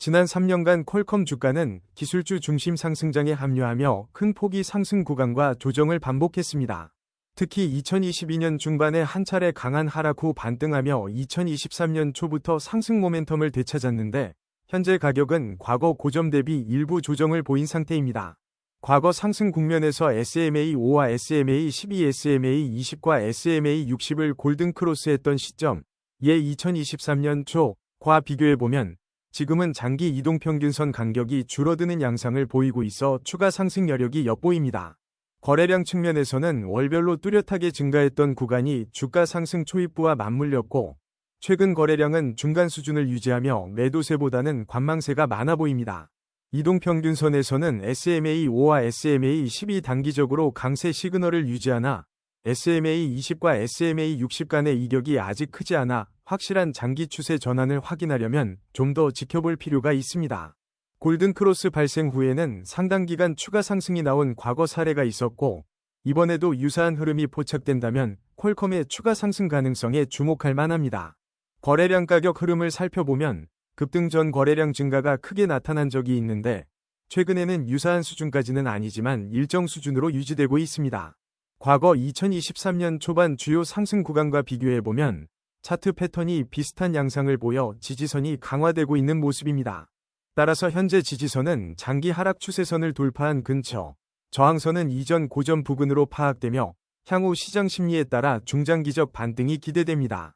지난 3년간 퀄컴 주가는 기술주 중심 상승장에 합류하며 큰 폭의 상승 구간과 조정을 반복했습니다. 특히 2022년 중반에 한 차례 강한 하락 후 반등하며 2023년 초부터 상승 모멘텀을 되찾았는데 현재 가격은 과거 고점 대비 일부 조정을 보인 상태입니다. 과거 상승 국면에서 SMA5와 SMA12, SMA20과 SMA60을 골든 크로스했던 시점, 예 2023년 초과 비교해보면 지금은 장기 이동평균선 간격이 줄어드는 양상을 보이고 있어 추가 상승 여력이 엿보입니다. 거래량 측면에서는 월별로 뚜렷하게 증가했던 구간이 주가 상승 초입부와 맞물렸고 최근 거래량은 중간 수준을 유지하며 매도세보다는 관망세가 많아 보입니다. 이동평균선에서는 SMA5와 SMA12 단기적으로 강세 시그널을 유지하나 SMA20과 SMA60 간의 이격이 아직 크지 않아 확실한 장기 추세 전환을 확인하려면 좀 더 지켜볼 필요가 있습니다. 골든크로스 발생 후에는 상당 기간 추가 상승이 나온 과거 사례가 있었고 이번에도 유사한 흐름이 포착된다면 퀄컴의 추가 상승 가능성에 주목할 만합니다. 거래량 가격 흐름을 살펴보면 급등 전 거래량 증가가 크게 나타난 적이 있는데 최근에는 유사한 수준까지는 아니지만 일정 수준으로 유지되고 있습니다. 과거 2023년 초반 주요 상승 구간과 비교해보면 차트 패턴이 비슷한 양상을 보여 지지선이 강화되고 있는 모습입니다. 따라서 현재 지지선은 장기 하락 추세선을 돌파한 근처, 저항선은 이전 고점 부근으로 파악되며 향후 시장 심리에 따라 중장기적 반등이 기대됩니다.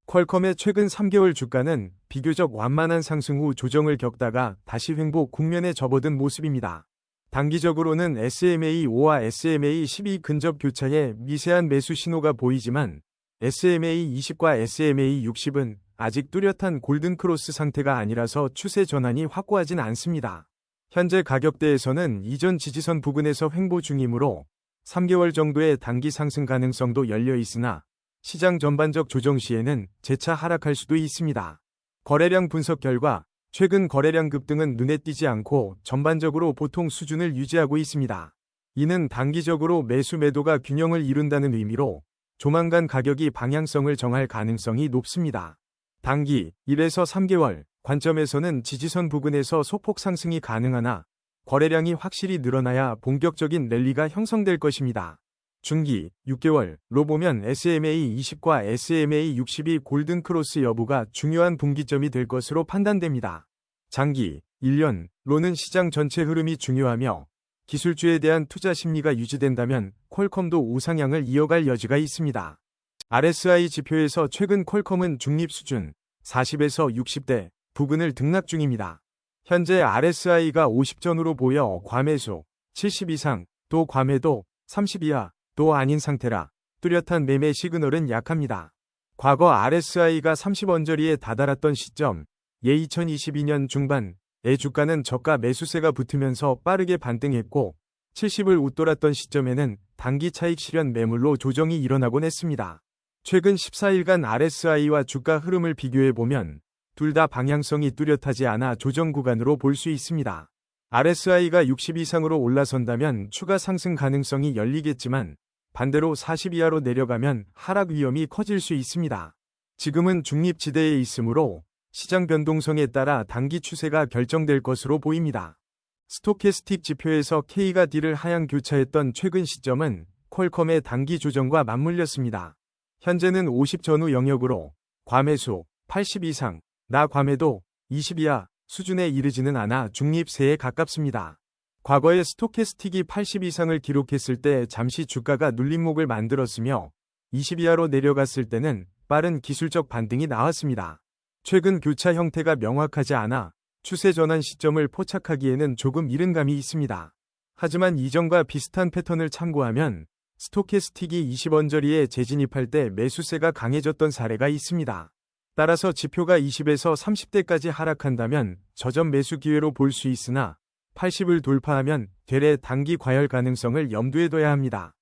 퀄컴의 최근 3개월 주가는 비교적 완만한 상승 후 조정을 겪다가 다시 횡보 국면에 접어든 모습입니다. 단기적으로는 SMA5와 SMA12 근접 교차에 미세한 매수 신호가 보이지만 SMA20과 SMA60은 아직 뚜렷한 골든크로스 상태가 아니라서 추세 전환이 확고하진 않습니다. 현재 가격대에서는 이전 지지선 부근에서 횡보 중이므로 3개월 정도의 단기 상승 가능성도 열려 있으나 시장 전반적 조정 시에는 재차 하락할 수도 있습니다. 거래량 분석 결과 최근 거래량 급등은 눈에 띄지 않고 전반적으로 보통 수준을 유지하고 있습니다. 이는 단기적으로 매수 매도가 균형을 이룬다는 의미로 조만간 가격이 방향성을 정할 가능성이 높습니다. 단기 1에서 3개월 관점에서는 지지선 부근에서 소폭 상승이 가능하나 거래량이 확실히 늘어나야 본격적인 랠리가 형성될 것입니다. 중기 6개월로 보면 SMA20과 SMA60이 골든크로스 여부가 중요한 분기점이 될 것으로 판단됩니다. 장기 1년로는 시장 전체 흐름이 중요하며 기술주에 대한 투자 심리가 유지된다면 퀄컴도 우상향을 이어갈 여지가 있습니다. RSI 지표에서 최근 퀄컴은 중립 수준 40에서 60대 부근을 등락 중입니다. 현재 RSI가 50 전후로 보여 과매수 70 이상, 또 과매도 30 이하, 도 아닌 상태라 뚜렷한 매매 시그널은 약합니다. 과거 RSI가 30 언저리에 다다랐던 시점, 예 2022년 중반에 주가는 저가 매수세가 붙으면서 빠르게 반등했고 70을 웃돌았던 시점에는 단기 차익 실현 매물로 조정이 일어나곤 했습니다. 최근 14일간 RSI와 주가 흐름을 비교해보면 둘 다 방향성이 뚜렷하지 않아 조정 구간으로 볼 수 있습니다. RSI가 60 이상으로 올라선다면 추가 상승 가능성이 열리겠지만 반대로 40 이하로 내려가면 하락 위험이 커질 수 있습니다. 지금은 중립지대에 있으므로 시장 변동성에 따라 단기 추세가 결정될 것으로 보입니다. 스토캐스틱 지표에서 K가 D를 하향 교차했던 최근 시점은 퀄컴의 단기 조정과 맞물렸습니다. 현재는 50 전후 영역으로 과매수 80 이상, 나 과매도 20 이하 수준에 이르지는 않아 중립세에 가깝습니다. 과거에 스토캐스틱이 80 이상을 기록했을 때 잠시 주가가 눌림목을 만들었으며 20 이하로 내려갔을 때는 빠른 기술적 반등이 나왔습니다. 최근 교차 형태가 명확하지 않아 추세 전환 시점을 포착하기에는 조금 이른 감이 있습니다. 하지만 이전과 비슷한 패턴을 참고하면 스토캐스틱이 20 언저리에 재진입할 때 매수세가 강해졌던 사례가 있습니다. 따라서 지표가 20에서 30대까지 하락한다면 저점 매수 기회로 볼 수 있으나 80을 돌파하면 되레 단기 과열 가능성을 염두에 둬야 합니다.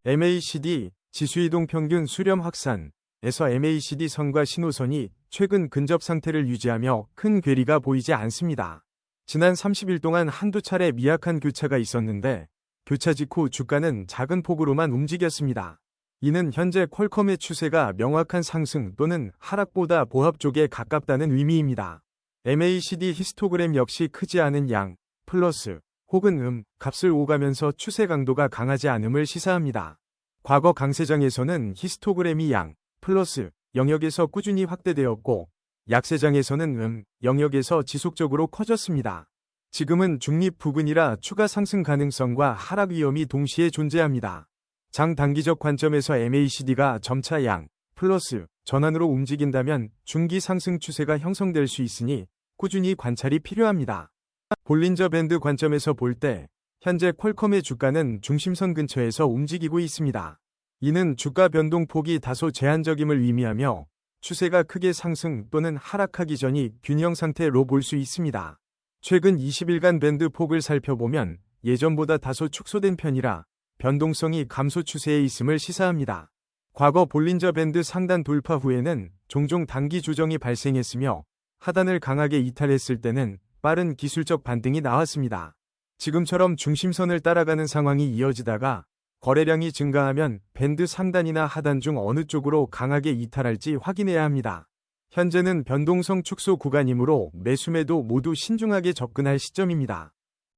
MACD 지수이동 평균 수렴 확산에서 MACD 선과 신호선이 최근 근접 상태를 유지하며 큰 괴리가 보이지 않습니다. 지난 30일 동안 한두 차례 미약한 교차가 있었는데 교차 직후 주가는 작은 폭으로만 움직였습니다. 이는 현재 퀄컴의 추세가 명확한 상승 또는 하락보다 보합 쪽에 가깝다는 의미입니다. MACD 히스토그램 역시 크지 않은 양, 플러스 혹은 값을 오가면서 추세 강도가 강하지 않음을 시사합니다. 과거 강세장에서는 히스토그램이 양, 플러스 영역에서 꾸준히 확대되었고 약세장에서는 영역에서 지속적으로 커졌습니다. 지금은 중립 부근이라 추가 상승 가능성과 하락 위험이 동시에 존재합니다. 장단기적 관점에서 MACD가 점차 양, 플러스 전환으로 움직인다면 중기 상승 추세가 형성될 수 있으니 꾸준히 관찰이 필요합니다. 볼린저 밴드 관점에서 볼 때 현재 퀄컴의 주가는 중심선 근처에서 움직이고 있습니다. 이는 주가 변동폭이 다소 제한적임을 의미하며 추세가 크게 상승 또는 하락하기 전이 균형 상태로 볼 수 있습니다. 최근 20일간 밴드 폭을 살펴보면 예전보다 다소 축소된 편이라 변동성이 감소 추세에 있음을 시사합니다. 과거 볼린저 밴드 상단 돌파 후에는 종종 단기 조정이 발생했으며 하단을 강하게 이탈했을 때는 빠른 기술적 반등이 나왔습니다. 지금처럼 중심선을 따라가는 상황이 이어지다가 거래량이 증가하면 밴드 상단이나 하단 중 어느 쪽으로 강하게 이탈할지 확인해야 합니다. 현재는 변동성 축소 구간이므로 매수매도 모두 신중하게 접근할 시점입니다.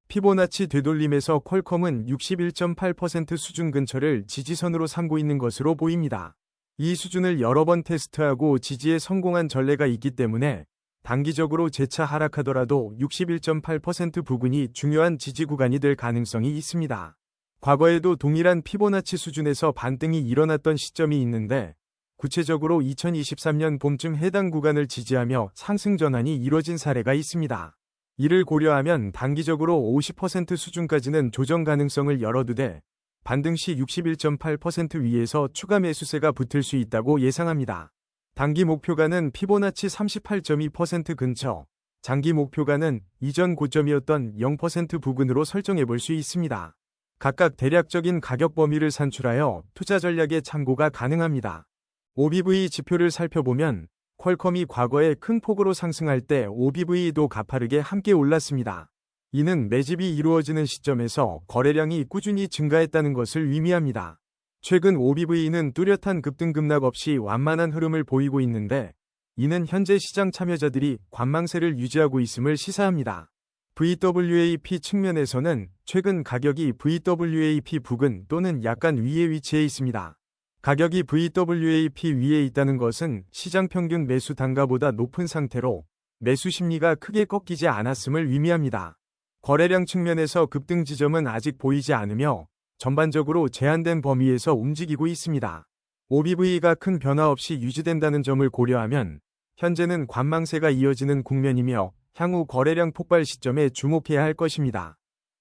피보나치 되돌림에서 퀄컴은 61.8% 수준 근처를 지지선으로 삼고 있는 것으로 보입니다. 이 수준을 여러 번 테스트하고 지지에 성공한 전례가 있기 때문에 단기적으로 재차 하락하더라도 61.8% 부근이 중요한 지지 구간이 될 가능성이 있습니다. 과거에도 동일한 피보나치 수준에서 반등이 일어났던 시점이 있는데 구체적으로 2023년 봄쯤 해당 구간을 지지하며 상승 전환이 이뤄진 사례가 있습니다. 이를 고려하면 단기적으로 50% 수준까지는 조정 가능성을 열어두되 반등 시 61.8% 위에서 추가 매수세가 붙을 수 있다고 예상합니다. 단기 목표가는 피보나치 38.2% 근처, 장기 목표가는 이전 고점이었던 0% 부근으로 설정해 볼 수 있습니다. 각각 대략적인 가격 범위를 산출하여 투자 전략에 참고가 가능합니다. OBV 지표를 살펴보면 퀄컴이 과거에 큰 폭으로 상승할 때 OBV도 가파르게 함께 올랐습니다. 이는 매집이 이루어지는 시점에서 거래량이 꾸준히 증가했다는 것을 의미합니다. 최근 OBV는 뚜렷한 급등급락 없이 완만한 흐름을 보이고 있는데 이는 현재 시장 참여자들이 관망세를 유지하고 있음을 시사합니다. VWAP 측면에서는 최근 가격이 VWAP 부근 또는 약간 위에 위치해 있습니다. 가격이 VWAP 위에 있다는 것은 시장 평균 매수 단가보다 높은 상태로 매수 심리가 크게 꺾이지 않았음을 의미합니다. 거래량 측면에서 급등 지점은 아직 보이지 않으며 전반적으로 제한된 범위에서 움직이고 있습니다. OBV가 큰 변화 없이 유지된다는 점을 고려하면 현재는 관망세가 이어지는 국면이며 향후 거래량 폭발 시점에 주목해야 할 것입니다.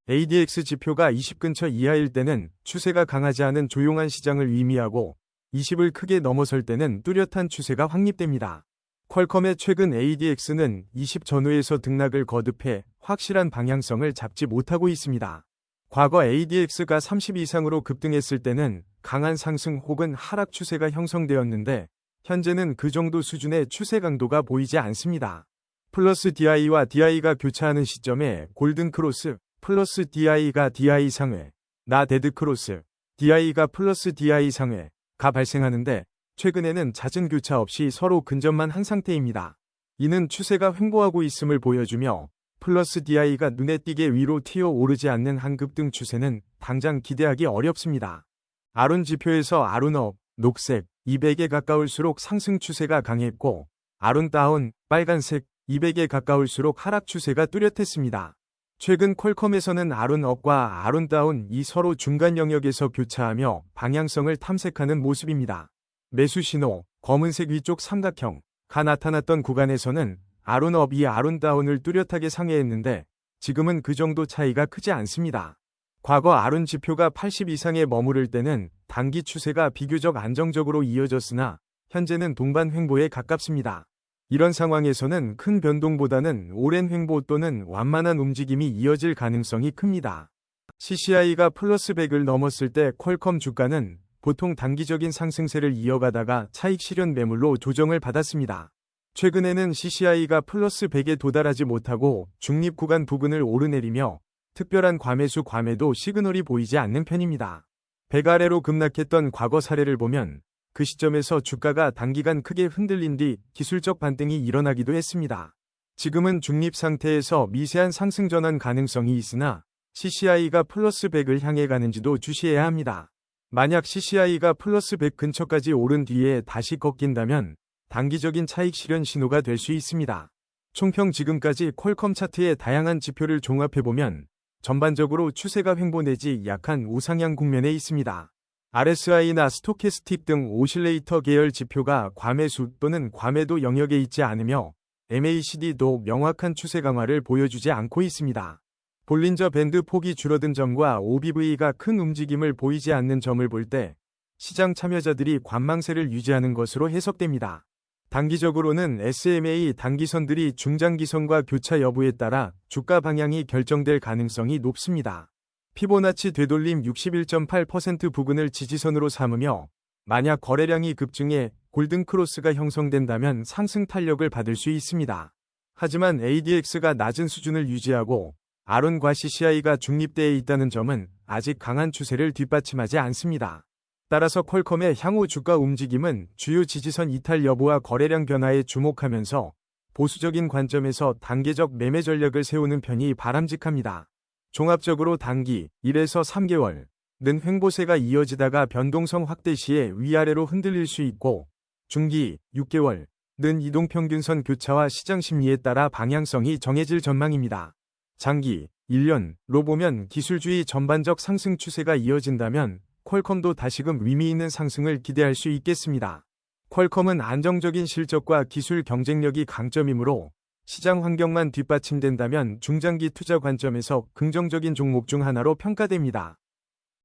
ADX 지표가 20 근처 이하일 때는 추세가 강하지 않은 조용한 시장을 의미하고 20을 크게 넘어설 때는 뚜렷한 추세가 확립됩니다. 퀄컴의 최근 ADX는 20 전후에서 등락을 거듭해 확실한 방향성을 잡지 못하고 있습니다. 과거 ADX가 30 이상으로 급등했을 때는 강한 상승 혹은 하락 추세가 형성되었는데 현재는 그 정도 수준의 추세 강도가 보이지 않습니다. 플러스 DI와 DI가 교차하는 시점에 골든 크로스, 플러스 DI가 DI 상회, 나 데드 크로스, DI가 플러스 DI 상회가 발생하는데 최근에는 잦은 교차 없이 서로 근접만 한 상태입니다. 이는 추세가 횡보하고 있음을 보여주며 플러스 DI가 눈에 띄게 위로 튀어 오르지 않는 한급등 추세는 당장 기대하기 어렵습니다. 아룬 지표에서 아룬업, 녹색, 200에 가까울수록 상승 추세가 강했고 아룬 다운, 빨간색, 200에 가까울수록 하락 추세가 뚜렷했습니다. 최근 퀄컴에서는 아룬업과 아룬다운이 서로 중간 영역에서 교차하며 방향성을 탐색하는 모습입니다. 매수 신호, 검은색 위쪽 삼각형가 나타났던 구간에서는 아룬업이 아룬다운을 뚜렷하게 상회했는데 지금은 그 정도 차이가 크지 않습니다. 과거 아룬 지표가 80 이상에 머무를 때는 단기 추세가 비교적 안정적으로 이어졌으나 현재는 동반 횡보에 가깝습니다. 이런 상황에서는 큰 변동보다는 오랜 횡보 또는 완만한 움직임이 이어질 가능성이 큽니다. CCI가 플러스 100을 넘었을 때 퀄컴 주가는 보통 단기적인 상승세를 이어가다가 차익 실현 매물로 조정을 받았습니다. 최근에는 CCI가 플러스 100에 도달하지 못하고 중립 구간 부근을 오르내리며 특별한 과매수 과매도 시그널이 보이지 않는 편입니다. 100 아래로 급락했던 과거 사례를 보면 그 시점에서 주가가 단기간 크게 흔들린 뒤 기술적 반등이 일어나기도 했습니다. 지금은 중립 상태에서 미세한 상승 전환 가능성이 있으나 CCI가 플러스 100을 향해 가는지도 주시해야 합니다. 만약 CCI가 플러스 100 근처까지 오른 뒤에 다시 꺾인다면 단기적인 차익 실현 신호가 될 수 있습니다. 총평 지금까지 퀄컴 차트의 다양한 지표를 종합해보면 전반적으로 추세가 횡보 내지 약한 우상향 국면에 있습니다. RSI나 스토캐스틱 등 오실레이터 계열 지표가 과매수 또는 과매도 영역에 있지 않으며 MACD도 명확한 추세 강화를 보여주지 않고 있습니다. 볼린저 밴드 폭이 줄어든 점과 OBV가 큰 움직임을 보이지 않는 점을 볼 때 시장 참여자들이 관망세를 유지하는 것으로 해석됩니다. 단기적으로는 SMA 단기선들이 중장기선과 교차 여부에 따라 주가 방향이 결정될 가능성이 높습니다. 피보나치 되돌림 61.8% 부근을 지지선으로 삼으며 만약 거래량이 급증해 골든크로스가 형성된다면 상승 탄력을 받을 수 있습니다. 하지만 ADX가 낮은 수준을 유지하고 R1과 CCI가 중립대에 있다는 점은 아직 강한 추세를 뒷받침하지 않습니다. 따라서 퀄컴의 향후 주가 움직임은 주요 지지선 이탈 여부와 거래량 변화에 주목하면서 보수적인 관점에서 단계적 매매 전략을 세우는 편이 바람직합니다. 종합적으로 단기 1에서 3개월는 횡보세가 이어지다가 변동성 확대 시에 위아래로 흔들릴 수 있고 중기 6개월는 이동평균선 교차와 시장 심리에 따라 방향성이 정해질 전망입니다. 장기 1년로 보면 기술주의 전반적 상승 추세가 이어진다면 퀄컴도 다시금 의미 있는 상승을 기대할 수 있겠습니다. 퀄컴은 안정적인 실적과 기술 경쟁력이 강점이므로 시장 환경만 뒷받침된다면 중장기 투자 관점에서 긍정적인 종목 중 하나로 평가됩니다.